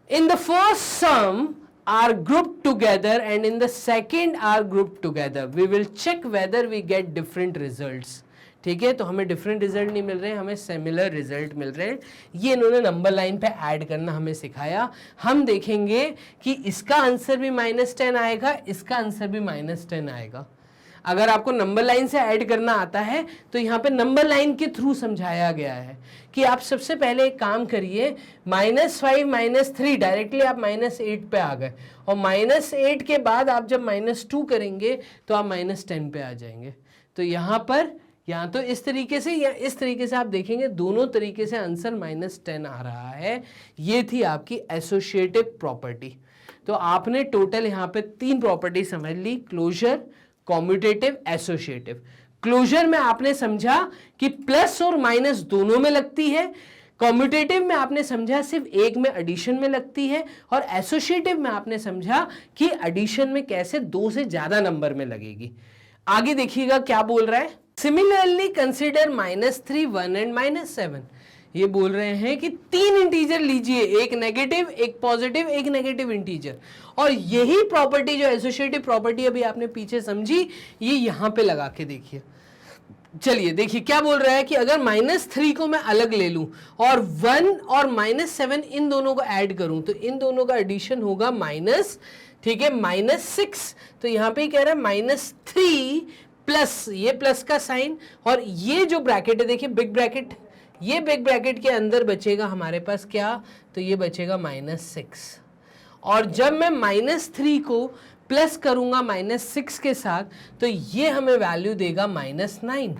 In the first sum are grouped together and in the second are grouped together. We will check whether we get different results. ठीक है, तो हमें डिफरेंट रिजल्ट नहीं मिल रहे हैं, हमें सिमिलर रिजल्ट मिल रहे हैं। ये इन्होंने नंबर लाइन पे ऐड करना हमें सिखाया। हम देखेंगे कि इसका आंसर भी -10 आएगा, इसका आंसर भी -10 आएगा। अगर आपको नंबर लाइन से ऐड करना आता है तो यहाँ पे नंबर लाइन के थ्रू समझाया गया है कि आप सबसे पहले एक काम करिए, -5 - 3 डायरेक्टली आप -8 पे आ गए और -8 के बाद आप जब -2 करेंगे तो आप -10 पे आ जाएंगे। तो यहाँ पर या तो इस तरीके से या इस तरीके से आप देखेंगे, दोनों तरीके से आंसर -10 आ रहा है। ये थी आपकी एसोसिएटिव प्रॉपर्टी। तो आपने टोटल यहाँ पे 3 प्रॉपर्टी समझ ली, क्लोजर, कॉम्यूटेटिव, एसोसिएटिव। क्लोजर में आपने समझा कि प्लस और माइनस दोनों में लगती है, कॉम्यूटेटिव में आपने समझा सिर्फ एक में एडिशन में लगती है, और एसोसिएटिव में आपने समझा कि एडिशन में कैसे 2 से ज्यादा नंबर में लगेगी। आगे देखिएगा क्या बोल रहा है, सिमिलरली कंसिडर -3, 1 एंड -7। ये बोल रहे हैं कि 3 इंटीजर लीजिए, एक नेगेटिव, एक पॉजिटिव, एक नेगेटिव इंटीजर, और यही प्रॉपर्टी जो एसोसिएटिव प्रॉपर्टी अभी आपने पीछे समझी, ये यहां पे लगा के देखिए। चलिए देखिए क्या बोल रहा है कि अगर -3 को मैं अलग ले लूं और 1 और -7 इन दोनों को ऐड करूं तो इन दोनों का एडिशन होगा माइनस, ठीक है, -6। तो यहां पे कह रहा है -3 प्लस, ये प्लस का साइन, और ये जो ब्रैकेट है देखिए बिग ब्रैकेट, ये बिग ब्रैकेट के अंदर बचेगा हमारे पास क्या, तो ये बचेगा -6। और जब मैं -3 को प्लस करूंगा -6 के साथ तो ये हमें वैल्यू देगा -9।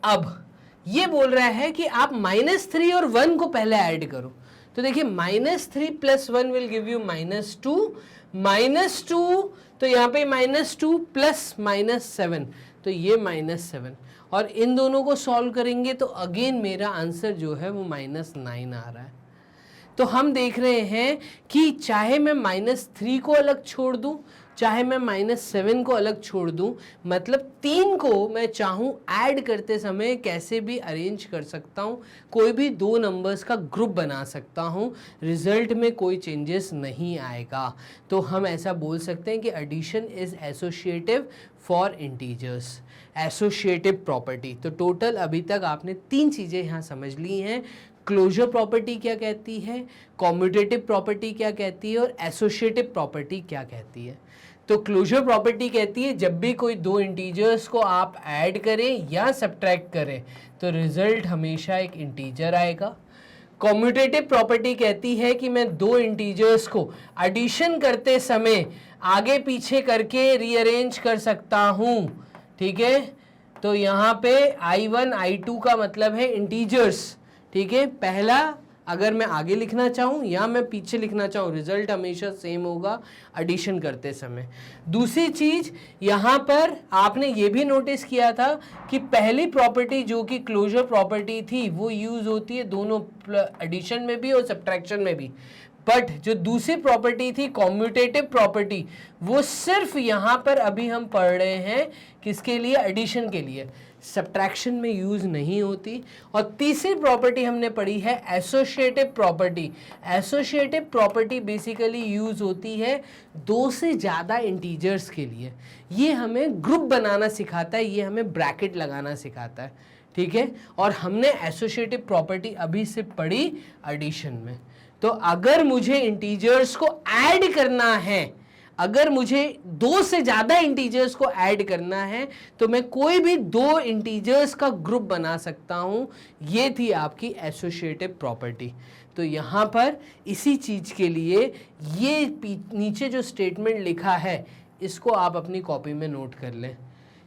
अब ये बोल रहा है कि आप -3 और 1 को पहले ऐड करो, तो देखिए -3 + 1 विल गिव यू -2, -2 तो यहाँ पे -2 प्लस -7, तो ये -7, और इन दोनों को सॉल्व करेंगे तो अगेन मेरा आंसर जो है वो -9 आ रहा है। तो हम देख रहे हैं कि चाहे मैं -3 को अलग छोड़ दूं, चाहे मैं -7 को अलग छोड़ दूं, मतलब 3 को मैं चाहूं ऐड करते समय कैसे भी अरेंज कर सकता हूं, कोई भी 2 नंबर्स का ग्रुप बना सकता हूं, रिजल्ट में कोई चेंजेस नहीं आएगा। तो हम ऐसा बोल सकते हैं कि addition is associative for integers, associative property. तो टोटल अभी तक आपने 3 चीज़ें यहाँ समझ ली हैं, क्लोजर प्रॉपर्टी क्या कहती है, कॉम्यूटेटिव प्रॉपर्टी क्या कहती है, और एसोसिएटिव प्रॉपर्टी क्या कहती है। तो क्लोजर प्रॉपर्टी कहती है जब भी कोई 2 इंटीजर्स को आप ऐड करें या सब्ट्रैक्ट करें तो रिजल्ट हमेशा एक इंटीजर आएगा। कॉम्यूटेटिव प्रॉपर्टी कहती है कि मैं 2 इंटीजर्स को एडिशन करते समय आगे पीछे करके रीअरेंज कर सकता हूँ, ठीक है। तो यहाँ पे I1 I2 का मतलब है इंटीजर्स, ठीक है। पहला अगर मैं आगे लिखना चाहूँ या मैं पीछे लिखना चाहूँ, रिजल्ट हमेशा सेम होगा एडिशन करते समय। दूसरी चीज़ यहाँ पर आपने ये भी नोटिस किया था कि पहली प्रॉपर्टी जो कि क्लोजर प्रॉपर्टी थी वो यूज़ होती है दोनों एडिशन में भी और सब्ट्रैक्शन में भी, बट जो दूसरी प्रॉपर्टी थी कॉम्यूटेटिव प्रॉपर्टी, वो सिर्फ यहाँ पर अभी हम पढ़ रहे हैं किसके लिए, एडिशन के लिए, सब्ट्रैक्शन में यूज नहीं होती। और तीसरी प्रॉपर्टी हमने पढ़ी है associative property. Associative property basically use होती है 2 से ज़्यादा इंटीजर्स के लिए, ये हमें ग्रुप बनाना सिखाता है, ये हमें ब्रैकेट लगाना सिखाता है, ठीक है। और हमने एसोसिएटिव प्रॉपर्टी अभी से पढ़ी एडिशन में। तो अगर मुझे इंटीजर्स को ऐड करना है, अगर मुझे 2 से ज़्यादा इंटीजर्स को ऐड करना है तो मैं कोई भी 2 इंटीजर्स का ग्रुप बना सकता हूं। ये थी आपकी एसोसिएटिव प्रॉपर्टी। तो यहाँ पर इसी चीज़ के लिए ये नीचे जो स्टेटमेंट लिखा है इसको आप अपनी कॉपी में नोट कर लें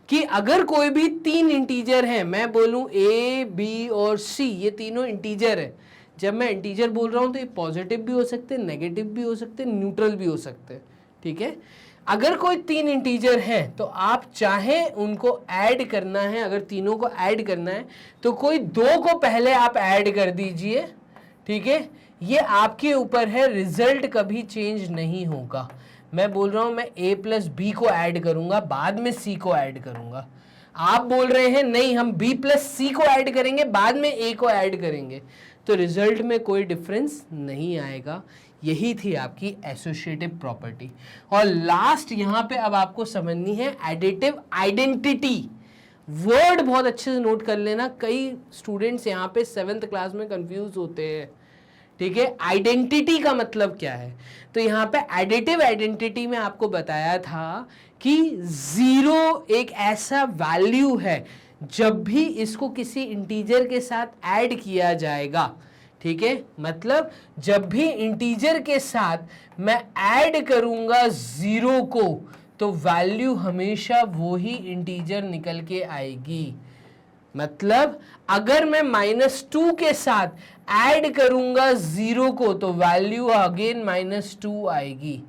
कि अगर कोई भी 3 इंटीजर हैं, मैं बोलूँ A, B और C, ये तीनों इंटीजर है। जब मैं इंटीजर बोल रहा हूँ तो ये पॉजिटिव भी हो सकते हैं, नेगेटिव भी हो सकते हैं, न्यूट्रल भी हो सकते हैं, ठीक है। अगर कोई 3 इंटीजर है तो आप चाहे उनको ऐड करना है, अगर तीनों को ऐड करना है तो कोई 2 को पहले आप ऐड कर दीजिए, ठीक है। ये आपके ऊपर है, रिजल्ट कभी चेंज नहीं होगा। मैं बोल रहा हूँ मैं A + B को ऐड करूंगा, बाद में C को ऐड करूंगा। आप बोल रहे हैं नहीं हम B + C को ऐड करेंगे, बाद में A को ऐड करेंगे, तो रिजल्ट में कोई डिफरेंस नहीं आएगा। यही थी आपकी एसोसिएटिव प्रॉपर्टी। और लास्ट यहाँ पे अब आपको समझनी है एडिटिव आइडेंटिटी। वर्ड बहुत अच्छे से नोट कर लेना, कई स्टूडेंट्स यहाँ पे 7th क्लास में कंफ्यूज होते हैं, ठीक है। आइडेंटिटी का मतलब क्या है, तो यहाँ पे एडिटिव आइडेंटिटी में आपको बताया था कि 0 एक ऐसा वैल्यू है जब भी इसको किसी इंटीजर के साथ ऐड किया जाएगा, ठीक है। मतलब जब भी इंटीजर के साथ मैं ऐड करूंगा 0 को तो वैल्यू हमेशा वो ही इंटीजर निकल के आएगी। मतलब अगर मैं -2 के साथ ऐड करूंगा 0 को तो वैल्यू अगेन -2 आएगी।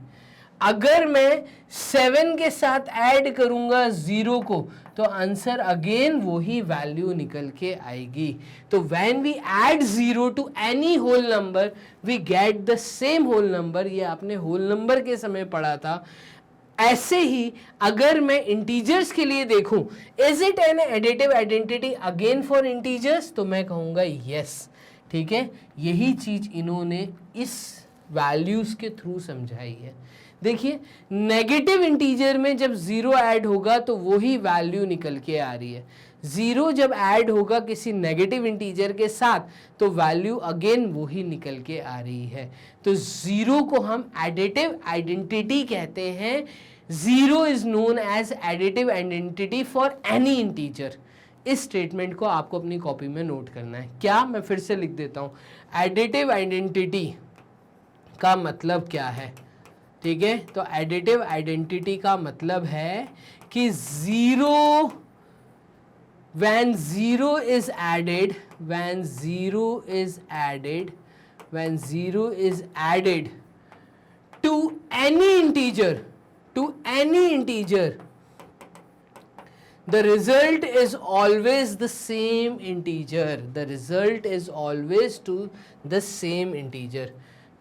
अगर मैं 7 के साथ ऐड करूंगा 0 को तो आंसर अगेन वही वैल्यू निकल के आएगी। तो when we add 0 to any whole number we get the same whole number. ये आपने होल नंबर के समय पढ़ा था। ऐसे ही अगर मैं इंटीजर्स के लिए देखूं, is it an additive identity again for integers, तो मैं कहूंगा यस। ठीक है, यही चीज इन्होंने इस वैल्यूज के थ्रू समझाई है। देखिए, नेगेटिव इंटीजर में जब जीरो ऐड होगा तो वही वैल्यू निकल के आ रही है, जीरो जब ऐड होगा किसी नेगेटिव इंटीजर के साथ तो वैल्यू अगेन वही निकल के आ रही है। तो जीरो को हम एडिटिव आइडेंटिटी कहते हैं। Zero is known as additive identity for any integer. इस स्टेटमेंट को आपको अपनी कॉपी में नोट करना है। क्या, मैं फिर से लिख देता हूं, एडिटिव आइडेंटिटी का मतलब क्या है। ठीक है, तो एडिटिव आइडेंटिटी का मतलब है कि zero, when zero is added to any integer, the result is always the same integer.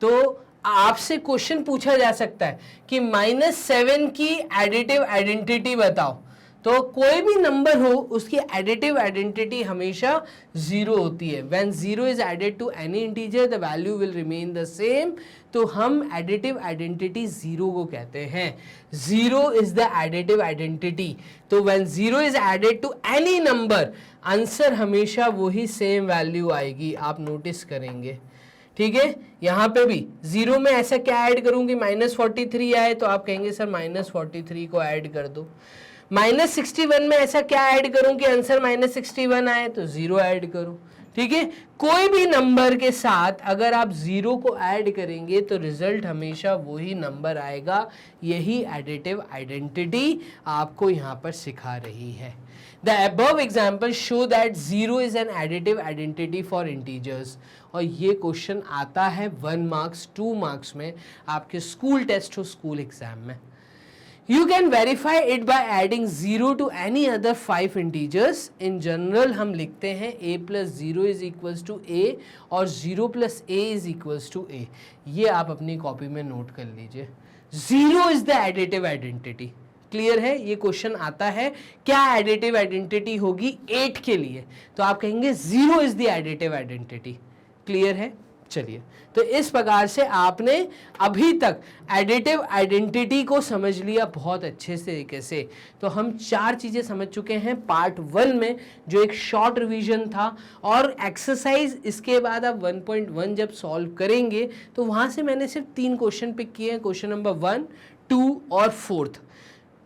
तो आपसे क्वेश्चन पूछा जा सकता है कि -7 की एडिटिव आइडेंटिटी बताओ, तो कोई भी नंबर हो उसकी एडिटिव आइडेंटिटी हमेशा जीरो होती है। When zero is added to any integer the value will remain the same. तो हम एडिटिव आइडेंटिटी जीरो को कहते हैं। Zero is the additive identity. तो when zero is added to any number, answer हमेशा वही सेम वैल्यू आएगी, आप नोटिस करेंगे। ठीक है, यहां पे भी जीरो में ऐसा क्या ऐड करूं कि -43 आए, तो आप कहेंगे सर -43 को ऐड कर दो। -61 में ऐसा क्या ऐड करूं कि आंसर -61 आए, तो जीरो ऐड करो। ठीक है, कोई भी नंबर के साथ अगर आप जीरो को ऐड करेंगे तो रिजल्ट हमेशा वही नंबर आएगा। यही एडिटिव आइडेंटिटी आपको यहां पर सिखा रही है। The above examples show that zero is an additive identity for integers। और ये क्वेश्चन आता है 1 मार्क्स 2 मार्क्स में, आपके स्कूल टेस्ट हो, स्कूल एग्जाम में। You can verify it by adding 0 to any other 5 integers. In general हम लिखते हैं a plus 0 is equals to a और 0 plus a is equals to a। ये आप अपनी कॉपी में नोट कर लीजिए। 0 is the additive identity। Clear है, ये क्वेश्चन आता है। क्या एडिटिव आइडेंटिटी होगी 8 के लिए, तो आप कहेंगे 0 is the additive identity. Clear है, चलिए, तो इस प्रकार से आपने अभी तक एडिटिव आइडेंटिटी को समझ लिया बहुत अच्छे तरीके से। तो हम 4 चीजें समझ चुके हैं पार्ट 1 में, जो एक शॉर्ट रिवीजन था। और एक्सरसाइज इसके बाद आप 1.1 जब सॉल्व करेंगे तो वहां से मैंने सिर्फ 3 क्वेश्चन पिक किए हैं, क्वेश्चन नंबर 1, 2 और 4।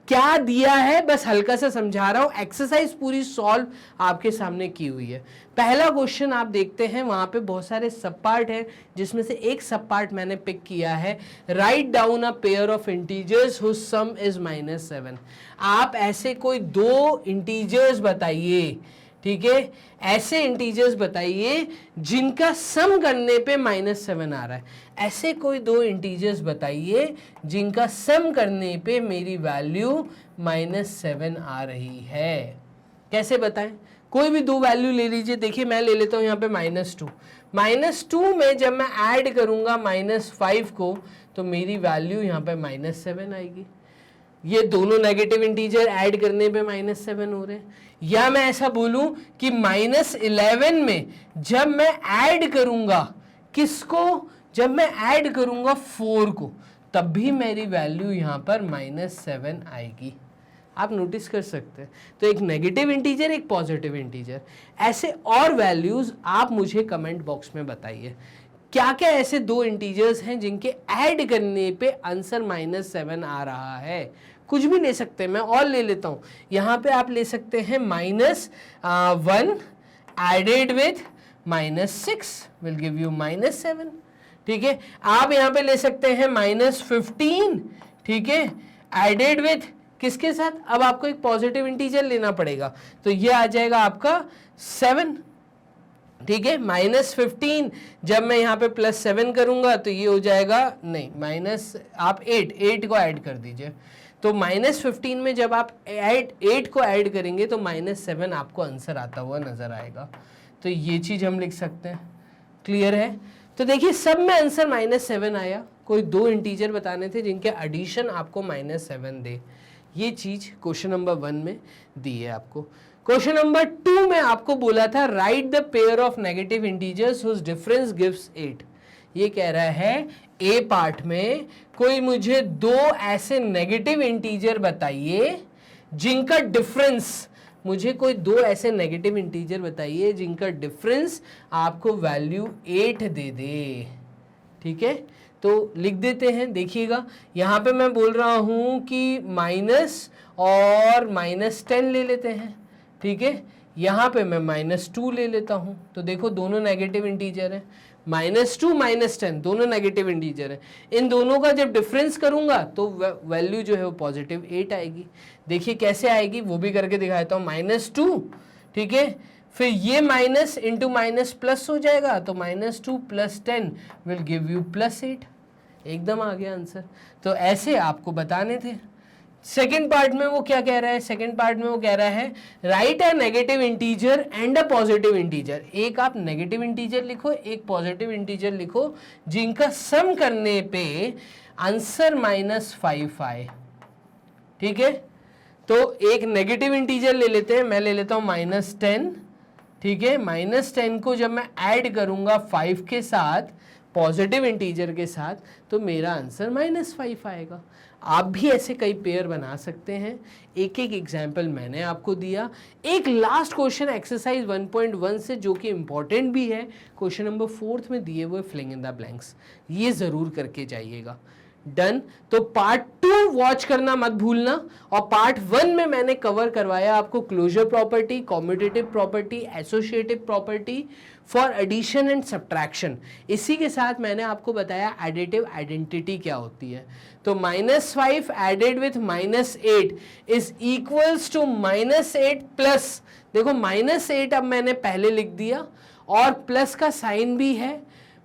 क्या दिया है बस हल्का सा समझा रहा हूं, एक्सरसाइज पूरी सॉल्व आपके सामने की हुई है। पहला क्वेश्चन आप देखते हैं, वहां पे बहुत सारे सब पार्ट हैं, जिसमें से एक सब पार्ट मैंने पिक किया है, write down a pair of integers whose sum is -7। आप ऐसे कोई 2 इंटीजर्स बताइए। ठीक है, ऐसे इंटीजर्स बताइए जिनका सम करने पे -7 आ रहा है। ऐसे कोई 2 इंटीजर्स बताइए जिनका सम करने पे मेरी वैल्यू -7 आ रही है। कैसे बताएं? कोई भी 2 वैल्यू ले लीजिए। देखिए, मैं ले लेता हूं यहाँ पे -2। -2 में जब मैं ऐड करूंगा -5 को, तो मेरी वैल्यू यहाँ पे -7 आएगी। ये दोनों नेगेटिव इंटीजर ऐड करने पे -7 हो रहे हैं। या मैं ऐसा बोलूं कि -11 में जब मैं ऐड करूंगा किसको, जब मैं ऐड करूंगा 4 को, तब भी मेरी वैल्यू यहां पर -7 आएगी। आप नोटिस कर सकते हैं। तो एक नेगेटिव इंटीजर, एक पॉजिटिव इंटीजर, ऐसे और वैल्यूज आप मुझे कमेंट बॉक्स में बताइए। क्या क्या ऐसे 2 इंटीजर्स हैं जिनके ऐड करने पे आंसर -7 आ रहा है? कुछ भी ले सकते हैं, मैं और ले लेता हूं। यहां पे आप ले सकते हैं -1 added with -6 will give you -7। ठीक है, आप यहां पे ले सकते हैं -15, ठीक है, एडेड विथ किसके साथ? अब आपको एक पॉजिटिव इंटीजर लेना पड़ेगा, तो ये आ जाएगा आपका 7। ठीक है, -15 जब मैं यहाँ पे +7 करूंगा तो ये हो जाएगा, नहीं माइनस, आप 8 को ऐड कर दीजिए। तो -15 में जब आप 8 को ऐड करेंगे तो -7 आपको आंसर आता हुआ नजर आएगा। तो ये चीज हम लिख सकते हैं। क्लियर है? तो देखिए सब में आंसर -7 आया। कोई 2 इंटीजर बताने थे जिनके एडिशन आपको -7 दे। ये चीज क्वेश्चन नंबर 1 में दी है आपको। क्वेश्चन नंबर 2 में आपको बोला था write the pair of negative integers whose difference gives 8। ये कह रहा है ए पार्ट में कोई मुझे 2 ऐसे नेगेटिव इंटीजर बताइए जिनका डिफरेंस, मुझे कोई 2 ऐसे नेगेटिव इंटीजर बताइए जिनका डिफरेंस आपको वैल्यू 8 दे दे। ठीक है, तो लिख देते हैं। देखिएगा यहाँ पे मैं बोल रहा हूँ कि माइनस और -10 ले लेते हैं। ठीक है, यहाँ पे मैं -2 ले लेता हूँ। तो देखो दोनों नेगेटिव इंटीजर हैं, -2 -10 दोनों नेगेटिव इंटीजर है। इन दोनों का जब डिफरेंस करूंगा तो वैल्यू जो है वो पॉजिटिव 8 आएगी। देखिए कैसे आएगी वो भी करके दिखाता हूँ। -2, ठीक है, फिर ये माइनस इंटू माइनस प्लस हो जाएगा, तो -2 + 10 विल गिव यू +8। एकदम आ गया आंसर। तो ऐसे आपको बताने थे। सेकेंड पार्ट में वो क्या कह रहा है, सेकेंड पार्ट में वो कह रहा है right a negative integer and a positive integer. एक आप नेगेटिव इंटीजर लिखो, एक पॉजिटिव इंटीजर लिखो, जिनका सम करने पे आंसर -5 आए। ठीक है, तो एक नेगेटिव इंटीजर ले लेते हैं, मैं ले लेता हूं -10। ठीक है, -10 को जब मैं ऐड करूंगा 5 के साथ, पॉजिटिव इंटीजर के साथ, तो मेरा आंसर -5 आएगा। आप भी ऐसे कई पेयर बना सकते हैं। एक एक एग्जाम्पल मैंने आपको दिया। एक लास्ट क्वेश्चन एक्सरसाइज 1.1 से जो कि इंपॉर्टेंट भी है, क्वेश्चन नंबर 4 में दिए हुए फिलिंग इन द ब्लैंक्स, ये जरूर करके जाइएगा। डन। तो पार्ट 2 वॉच करना मत भूलना। और पार्ट 1 में मैंने कवर करवाया आपको closure property, commutative property, associative property for addition and subtraction. इसी के साथ मैंने आपको बताया एडिटिव आइडेंटिटी क्या होती है। तो -5 added with -8 is equals to -8 plus, देखो -8 अब मैंने पहले लिख दिया और प्लस का साइन भी है,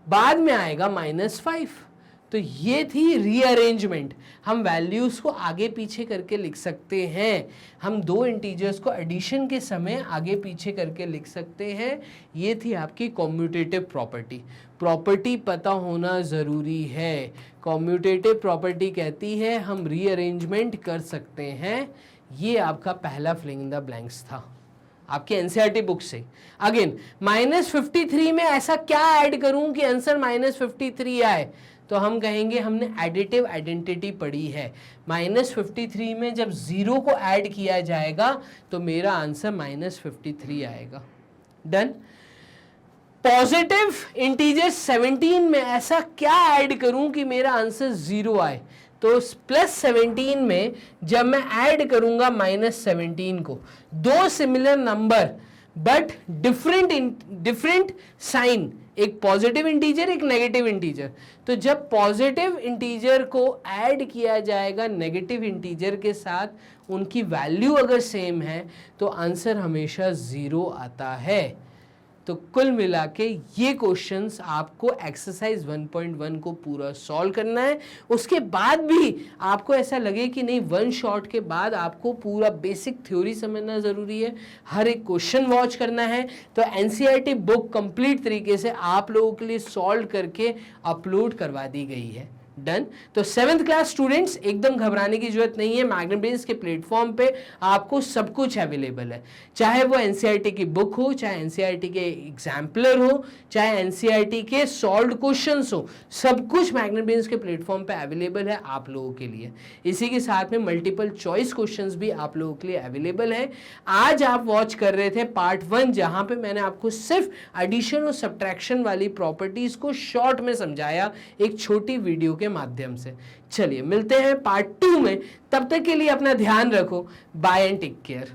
बाद में आएगा -5। तो ये थी रीअरेंजमेंट। हम वैल्यूज को आगे पीछे करके लिख सकते हैं। हम 2 इंटीजर्स को एडिशन के समय आगे पीछे करके लिख सकते हैं। ये थी आपकी कॉम्यूटेटिव प्रॉपर्टी। प्रॉपर्टी पता होना ज़रूरी है। कॉम्यूटेटिव प्रॉपर्टी कहती है हम रीअरेंजमेंट कर सकते हैं। ये आपका पहला फिलिंग इन द ब्लैंक्स था आपके एनसीईआरटी बुक से। अगेन -53 में ऐसा क्या ऐड करूं कि आंसर -53 आए, तो हम कहेंगे हमने एडिटिव आइडेंटिटी पढ़ी है। -53 में जब 0 को ऐड किया जाएगा तो मेरा आंसर -53 आएगा। डन। पॉजिटिव इंटीजर 17 में ऐसा क्या ऐड करूं कि मेरा आंसर 0 आए, तो +17 में जब मैं ऐड करूंगा -17 को, 2 similar number but different sign, एक पॉजिटिव इंटीजर एक नेगेटिव इंटीजर, तो जब पॉजिटिव इंटीजर को ऐड किया जाएगा नेगेटिव इंटीजर के साथ, उनकी वैल्यू अगर सेम है तो आंसर हमेशा 0 आता है। तो कुल मिला के ये क्वेश्चंस आपको एक्सरसाइज 1.1 को पूरा सॉल्व करना है। उसके बाद भी आपको ऐसा लगे कि नहीं, वन शॉट के बाद आपको पूरा बेसिक थ्योरी समझना ज़रूरी है, हर एक क्वेश्चन वॉच करना है, तो एनसीईआरटी बुक कंप्लीट तरीके से आप लोगों के लिए सॉल्व करके अपलोड करवा दी गई है। डन। तो 7th क्लास स्टूडेंट्स एकदम घबराने की जरूरत नहीं है। मैग्नेट ब्रेन्स के प्लेटफॉर्म पे आपको सब कुछ अवेलेबल है, चाहे वो एनसीईआरटी की बुक हो, चाहे एनसीईआरटी के एग्जाम्पलर हो, चाहे एनसीईआरटी के सॉल्व्ड क्वेश्चंस हो, सब कुछ मैग्नेट ब्रेन्स के प्लेटफॉर्म पे अवेलेबल है आप लोगों के लिए। इसी के साथ में मल्टीपल चॉइस क्वेश्चंस भी आप लोगों के लिए अवेलेबल है। आज आप वॉच कर रहे थे पार्ट 1, जहां पे मैंने आपको सिर्फ एडिशन और सब्ट्रैक्शन वाली प्रॉपर्टीज को शॉर्ट में समझाया एक छोटी वीडियो के माध्यम से। चलिए मिलते हैं पार्ट 2 में, तब तक के लिए अपना ध्यान रखो। Bye and take care.